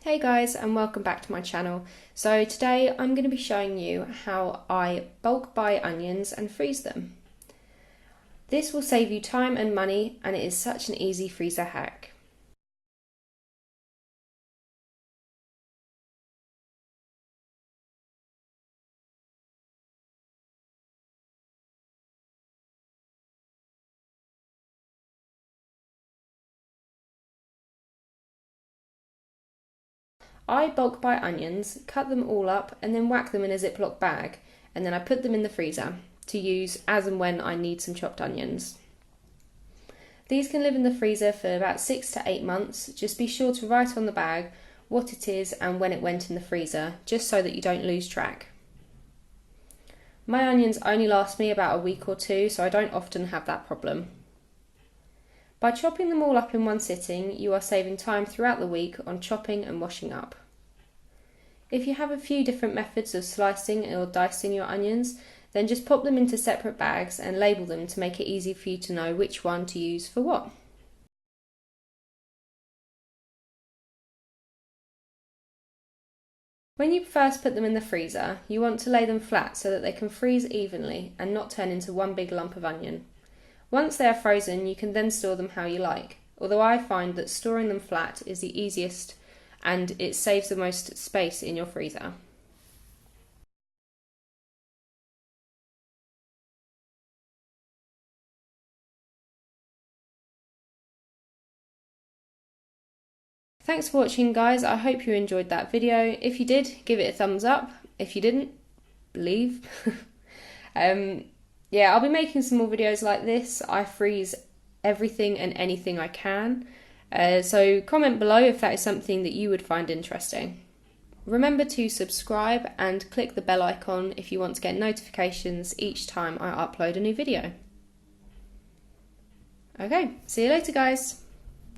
Hey guys, and welcome back to my channel. So today I'm going to be showing you how I bulk buy onions and freeze them. This will save you time and money, and it is such an easy freezer hack. I bulk buy onions, cut them all up and then whack them in a Ziploc bag, and then I put them in the freezer to use as and when I need some chopped onions. These can live in the freezer for about 6 to 8 months. Just be sure to write on the bag what it is and when it went in the freezer, just so that you don't lose track. My onions only last me about a week or two, so I don't often have that problem. By chopping them all up in one sitting, you are saving time throughout the week on chopping and washing up. If you have a few different methods of slicing or dicing your onions, then just pop them into separate bags and label them to make it easy for you to know which one to use for what. When you first put them in the freezer, you want to lay them flat so that they can freeze evenly and not turn into one big lump of onion. Once they are frozen, you can then store them how you like, although I find that storing them flat is the easiest and it saves the most space in your freezer. Thanks for watching guys, I hope you enjoyed that video. If you did, give it a thumbs up. If you didn't, leave. Yeah, I'll be making some more videos like this. I freeze everything and anything I can. So comment below if that is something that you would find interesting. Remember to subscribe and click the bell icon if you want to get notifications each time I upload a new video. Okay, see you later guys.